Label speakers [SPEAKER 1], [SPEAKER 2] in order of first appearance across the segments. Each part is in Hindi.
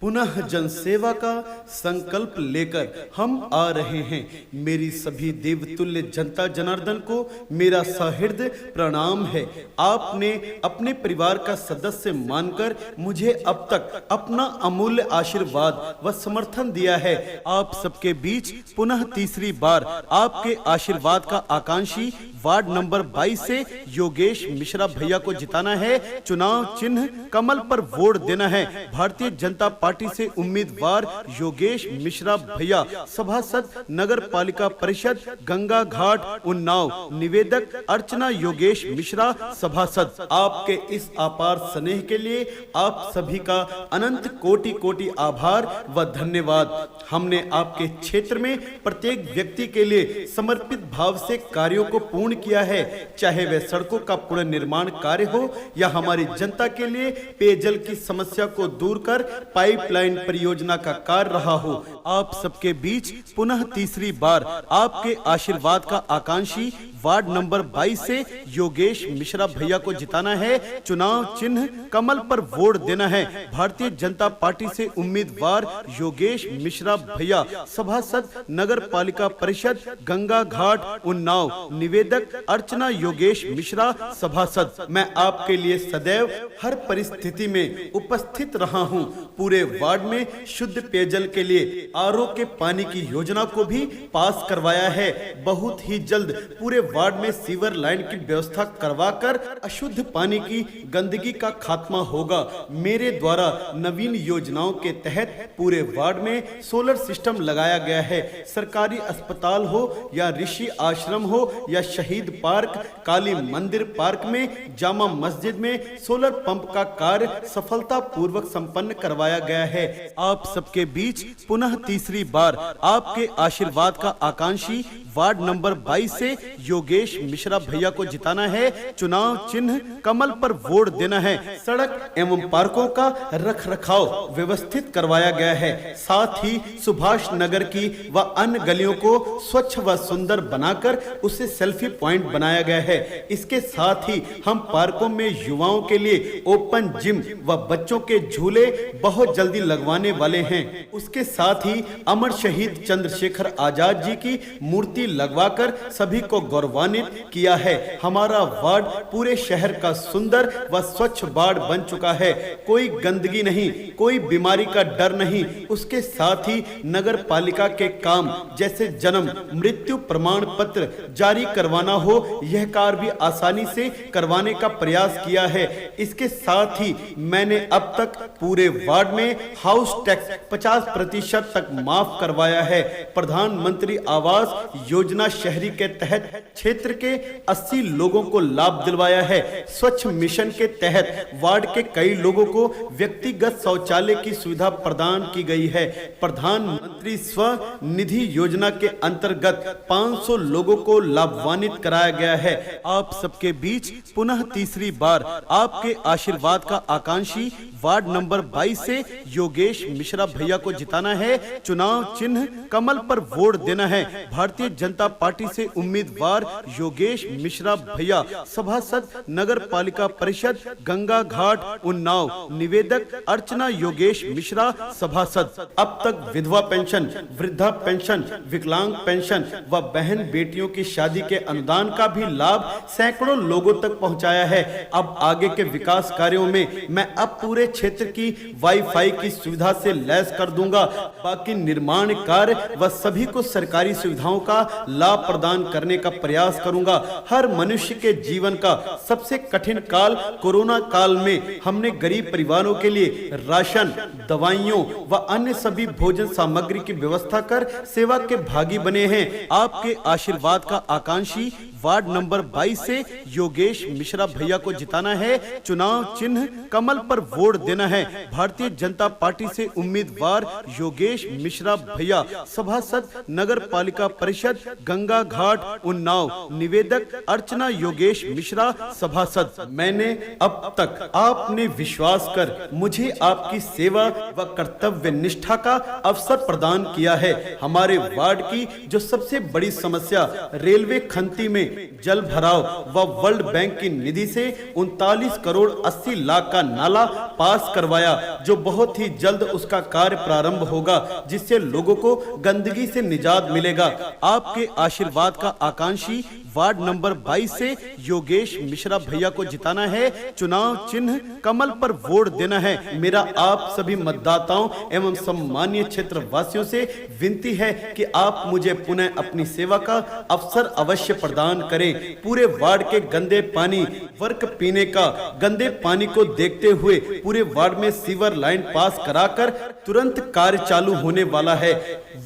[SPEAKER 1] पुनः जनसेवा का संकल्प लेकर हम आ रहे हैं। मेरी सभी देवतुल्य जनता जनार्दन को मेरा सहृदय प्रणाम है। आपने अपने परिवार का सदस्य मानकर मुझे अब तक अपना अमूल्य आशीर्वाद व समर्थन दिया है। आप सबके बीच पुनः तीसरी बार आपके आशीर्वाद का आकांक्षी वार्ड नंबर 22 से योगेश मिश्रा भैया को जिताना है। चुनाव चिन्ह कमल पर वोट देना है। भारतीय जनता पार्टी से उम्मीदवार योगेश मिश्रा भैया, सभासद नगर पालिका परिषद गंगा घाट उन्नाव। निवेदक अर्चना योगेश मिश्रा, सभासद। आपके इस अपार स्नेह के लिए आप सभी का अनंत कोटि कोटि आभार व धन्यवाद। हमने आपके क्षेत्र में प्रत्येक व्यक्ति के लिए समर्पित भाव से कार्यों को पूर्ण किया है, चाहे वह सड़कों का पुनर्निर्माण कार्य हो या हमारी जनता के लिए पेयजल की समस्या को दूर कर पाइपलाइन परियोजना का कार्य रहा हो। आप सबके बीच पुनः तीसरी बार आपके आशीर्वाद का आकांक्षी वार्ड नंबर 22 से योगेश मिश्रा भैया को जिताना है। चुनाव चिन्ह कमल पर वोट देना है। भारतीय जनता पार्टी से उम्मीदवार योगेश मिश्रा भैया, सभासद नगर पालिका परिषद गंगा घाट उन्नाव। निवेदक अर्चना योगेश मिश्रा, सभासद। मैं आपके लिए सदैव हर परिस्थिति में उपस्थित रहा हूं। पूरे वार्ड में शुद्ध पेयजल के लिए आरओ के पानी की योजना को भी पास करवाया है। बहुत ही जल्द पूरे वार्ड में सीवर लाइन की व्यवस्था करवाकर अशुद्ध पानी की गंदगी का खात्मा होगा। मेरे द्वारा नवीन योजनाओं के तहत पूरे वार्ड में सोलर सिस्टम लगाया गया है। सरकारी अस्पताल हो या ऋषि आश्रम हो या शहीद पार्क, काली मंदिर पार्क में, जामा मस्जिद में सोलर पंप का कार्य सफलता पूर्वक संपन्न करवाया गया है। आप सबके बीच पुनः तीसरी बार आपके आशीर्वाद का आकांक्षी वार्ड नंबर 22 से योगेश मिश्रा भैया को जिताना है। चुनाव चिन्ह कमल पर वोट देना है। सड़क एवं पार्कों का रखरखाव व्यवस्थित करवाया गया है। साथ ही सुभाष नगर की व अन्य गलियों को स्वच्छ व सुंदर बनाकर उसे सेल्फी पॉइंट बनाया गया है। इसके साथ ही हम पार्कों में युवाओं के लिए ओपन जिम व बच्चों के झूले बहुत जल्दी लगवाने वाले हैं। उसके साथ ही अमर शहीद चंद्रशेखर आजाद जी की मूर्ति लगवाकर सभी को गौरवान्वित किया है। हमारा वार्ड पूरे शहर का सुंदर व स्वच्छ वार्ड बन चुका है। कोई गंदगी नहीं, कोई बीमारी का डर नहीं। उसके साथ ही नगर पालिका के काम जैसे जन्म मृत्यु प्रमाण पत्र जारी करवाना हो, यह कार्य भी आसानी से करवाने का प्रयास किया है। इसके साथ ही मैंने अब तक पूरे वार्ड में हाउस टैक्स 50% तक माफ करवाया है। प्रधानमंत्री आवास योजना शहरी के तहत क्षेत्र के 80 लोगों को लाभ दिलवाया है। स्वच्छ मिशन के तहत वार्ड के कई लोगों को व्यक्तिगत शौचालय की सुविधा प्रदान की गई है। प्रधानमंत्री स्वनिधि योजना के अंतर्गत 500 लोगों को लाभान्वित कराया गया है। आप सबके बीच पुनः तीसरी बार आपके आशीर्वाद का आकांक्षी वार्ड नंबर 22 से योगेश मिश्रा भैया को जिताना है। चुनाव चिन्ह कमल पर वोट देना है। भारतीय जनता पार्टी से उम्मीदवार योगेश मिश्रा भैया, सभासद नगर पालिका परिषद गंगा घाट उन्नाव। निवेदक अर्चना योगेश मिश्रा, सभासद। अब तक विधवा पेंशन, वृद्धा पेंशन, विकलांग पेंशन व बहन बेटियों की शादी के अनुदान का भी लाभ सैकड़ों लोगों तक पहुंचाया है। अब आगे के विकास कार्यों में मैं अब पूरे क्षेत्र की वाईफाई की सुविधा से लैस कर दूंगा। बाकी निर्माण कार्य व सभी को सरकारी सुविधाओं का लाभ प्रदान करने का प्रयास करूंगा। हर मनुष्य के जीवन का सबसे कठिन काल कोरोना काल में हमने गरीब परिवारों के लिए राशन, दवाइयों व अन्य सभी भोजन सामग्री की व्यवस्था कर सेवा के भागी बने हैं। आपके आशीर्वाद का आकांक्षी वार्ड नंबर 22 से योगेश मिश्रा भैया को जिताना है। चुनाव चिन्ह कमल पर वोट देना है। भारतीय जनता पार्टी से उम्मीदवार योगेश मिश्रा भैया, सभासद नगर पालिका परिषद गंगा घाट उन्नाव। निवेदक अर्चना योगेश मिश्रा, सभासद। मैंने अब तक आपने विश्वास कर मुझे आपकी सेवा व कर्तव्य निष्ठा का अवसर प्रदान किया है। हमारे वार्ड की जो सबसे बड़ी समस्या रेलवे खंती में जल भराव व वर्ल्ड बैंक की निधि से 39 करोड़ 80 लाख का नाला पास करवाया, जो बहुत ही जल्द उसका कार्य प्रारंभ होगा, जिससे लोगों को गंदगी से निजात मिलेगा। आपके आशीर्वाद का आकांक्षी वार्ड नंबर 22 से योगेश मिश्रा भैया को जिताना है। चुनाव चिन्ह कमल पर वोट देना है। मेरा आप सभी मतदाताओं एवं सम्मानीय क्षेत्र वासियों से विनती है कि आप मुझे पुनः अपनी सेवा का अवसर अवश्य प्रदान करें। पूरे वार्ड के गंदे पानी वर्क पीने का गंदे पानी को देखते हुए पूरे वार्ड में सीवर लाइन पास कराकर तुरंत कार्य चालू होने वाला है।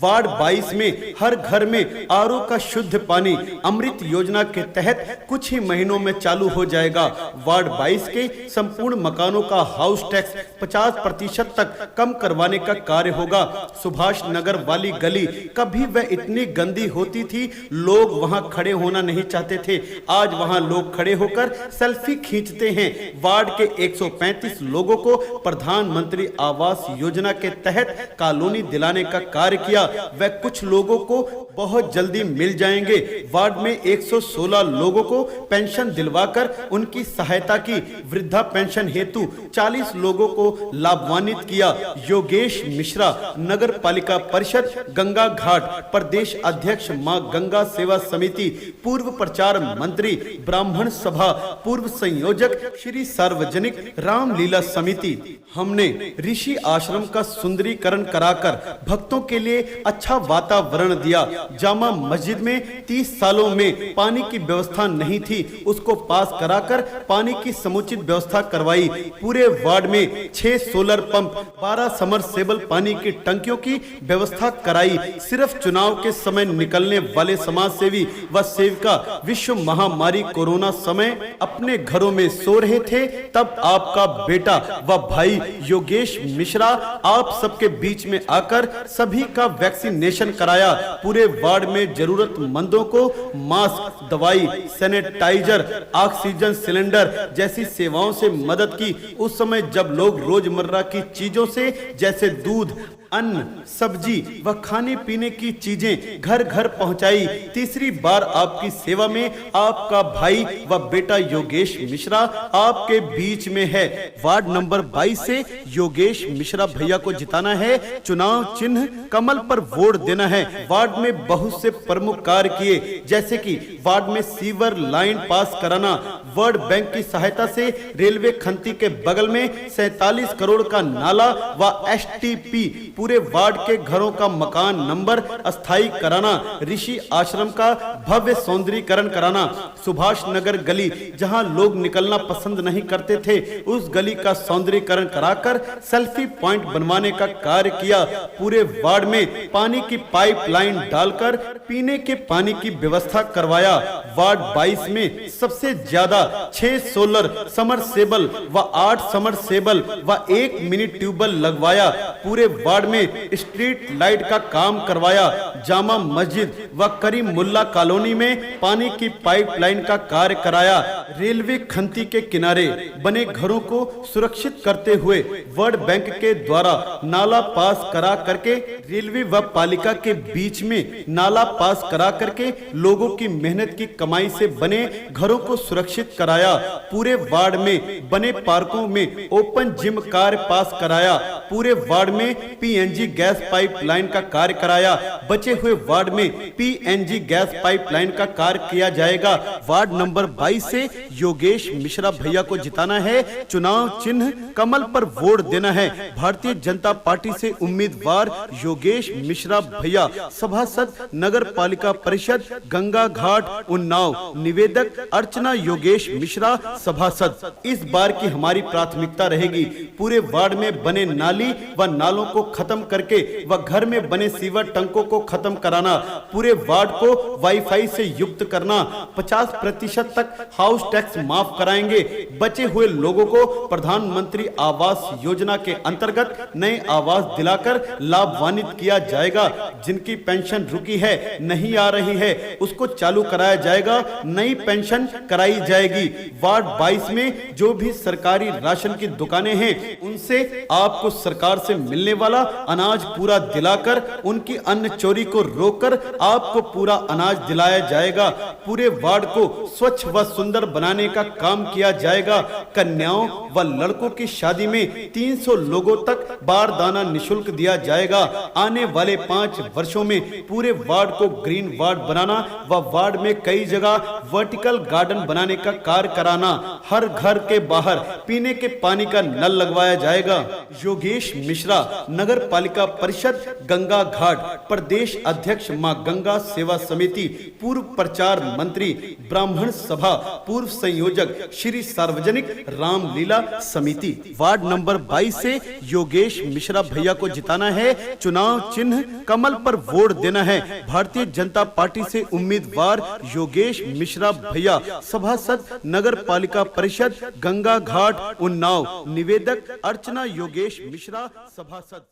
[SPEAKER 1] वार्ड 22 में हर घर में आरओ का शुद्ध पानी अमृत योजना के तहत कुछ ही महीनों में चालू हो जाएगा। वार्ड 22 के संपूर्ण मकानों का हाउस टैक्स 50% तक कम करवाने का कार्य होगा। सुभाष नगर वाली गली कभी वह इतनी गंदी होती थी, लोग वहां खड़े होना नहीं चाहते थे। आज वहां लोग खड़े होकर सेल्फी खींचते हैं। वार्ड के 135 लोगों को प्रधानमंत्री आवास योजना के तहत कॉलोनी दिलाने का कार्य किया। वह कुछ लोगों को बहुत जल्दी मिल जाएंगे। वार्ड में 116 लोगों को पेंशन दिलवाकर उनकी सहायता की। वृद्धा पेंशन हेतु 40 लोगों को लाभान्वित किया। योगेश मिश्रा नगर पालिका परिषद गंगा घाट प्रदेश अध्यक्ष मां गंगा सेवा समिति, पूर्व प्रचार मंत्री ब्राह्मण सभा, पूर्व संयोजक श्री सार्वजनिक रामलीला समिति। हमने ऋषि आश्रम का सुंदरीकरण कराकर भक्तों के लिए अच्छा वातावरण दिया। जामा मस्जिद में 30 सालों में पानी की व्यवस्था नहीं थी, उसको पास कराकर पानी की समुचित व्यवस्था करवाई। पूरे वार्ड में 6 सोलर पंप, 12 समरसेबल पानी की टंकियों की व्यवस्था कराई। सिर्फ चुनाव के समय निकलने वाले समाज सेवी व सेविका विश्व महामारी कोरोना समय अपने घरों में सो रहे थे, तब आपका बेटा व भाई योगेश मिश्रा आप सबके बीच में आकर सभी का वैक्सीनेशन कराया। पूरे वार्ड में जरूरतमंदों को मास्क, दवाई, सैनिटाइजर, ऑक्सीजन सिलेंडर जैसी सेवाओं से मदद की। उस समय जब लोग रोजमर्रा की चीजों से जैसे दूध, अन्न, सब्जी व खाने पीने की चीजें घर घर पहुंचाई। तीसरी बार आपकी सेवा में आपका भाई व बेटा योगेश मिश्रा आपके बीच में है। वार्ड नंबर 22 से योगेश मिश्रा भैया को जिताना है। चुनाव चिन्ह कमल पर वोट देना है। वार्ड में बहुत से प्रमुख कार्य किए, जैसे कि वार्ड में सीवर लाइन पास कराना, वर्ल्ड बैंक की सहायता से रेलवे खंती के बगल में 47 करोड़ का नाला व एसटीपी पूरे वार्ड के घरों का मकान नंबर अस्थायी कराना, ऋषि आश्रम का भव्य सौंदर्यीकरण कराना, सुभाष नगर गली जहां लोग निकलना पसंद नहीं करते थे, उस गली का सौंदर्यीकरण कराकर सेल्फी पॉइंट बनवाने का कार्य किया। पूरे वार्ड में पानी की पाइपलाइन डालकर पीने के पानी की व्यवस्था करवाया। वार्ड 22 में सबसे ज्यादा 6 सोलर समरसेबल व 8 समरसेबल व 1 मिनी ट्यूबवेल लगवाया। पूरे वार्ड में स्ट्रीट लाइट का काम करवाया। जामा मस्जिद व करीम मुल्ला कॉलोनी में पानी की पाइपलाइन का कार्य कराया। रेलवे खंती के किनारे बने घरों को सुरक्षित करते हुए वर्ल्ड बैंक के द्वारा नाला पास करा करके रेलवे व पालिका के बीच में नाला पास करा करके लोगों की मेहनत की कमाई से बने घरों को सुरक्षित कराया। पूरे वार्ड में बने पार्कों में ओपन जिम कार्य पास कराया। पूरे वार्ड में पीएनजी गैस पाइपलाइन का कार्य कराया। बचे हुए वार्ड में पीएनजी गैस पाइपलाइन का कार्य किया जाएगा। वार्ड नंबर 22 से योगेश मिश्रा भैया को जिताना है। चुनाव चिन्ह कमल पर वोट देना है। भारतीय जनता पार्टी से उम्मीदवार योगेश मिश्रा भैया, सभासद नगर पालिका परिषद गंगा घाट उन्नाव, निवेदक अर्चना योगेश मिश्रा सभासद। इस बार की हमारी प्राथमिकता रहेगी पूरे वार्ड में बने नाली व नालों को खत्म करके व घर में बने सीवर टंकों को खत्म कराना, पूरे वार्ड को वाईफाई से युक्त करना, 50% तक हाउस टैक्स माफ कराएंगे। बचे हुए लोगों को प्रधानमंत्री आवास योजना के अंतर्गत नए आवास दिलाकर लाभान्वित किया जाएगा। जिनकी पेंशन रुकी है, नहीं आ रही है, उसको चालू कराया जाएगा, नई पेंशन कराई जाएगी। वार्ड 22 में जो भी सरकारी राशन की दुकानें हैं, उनसे आपको सरकार से मिलने वाला अनाज पूरा दिलाकर उनकी अन्न चोरी को रोककर आपको पूरा अनाज दिलाया जाएगा। पूरे वार्ड को स्वच्छ व सुंदर बनाने का काम किया जाएगा। कन्याओं व लड़कों की शादी में 300 लोगों तक बारदाना निशुल्क दिया जाएगा। आने वाले 5 वर्षों में पूरे वार्ड को ग्रीन वार्ड बनाना व वार्ड में कई जगह वर्टिकल गार्डन बनाने का कार्य कराना। हर घर के बाहर पीने के पानी का नल लगवाया जाएगा। योगेश मिश्रा, नगर पालिका परिषद गंगा घाट, प्रदेश अध्यक्ष मां गंगा सेवा समिति, पूर्व प्रचार मंत्री, ब्राह्मण सभा, पूर्व संयोजक श्री सार्वजनिक रामलीला समिति। वार्ड नंबर 22 से योगेश मिश्रा भैया को जिताना है। चुनाव चिन्ह कमल पर वोट देना है। भारतीय जनता पार्टी से उम्मीदवार योगेश मिश्रा भैया, सभासद नगर पालिका परिषद गंगा घाट, उन्नाव। निवेदक अर्चना योगेश मिश्रा, सभासद।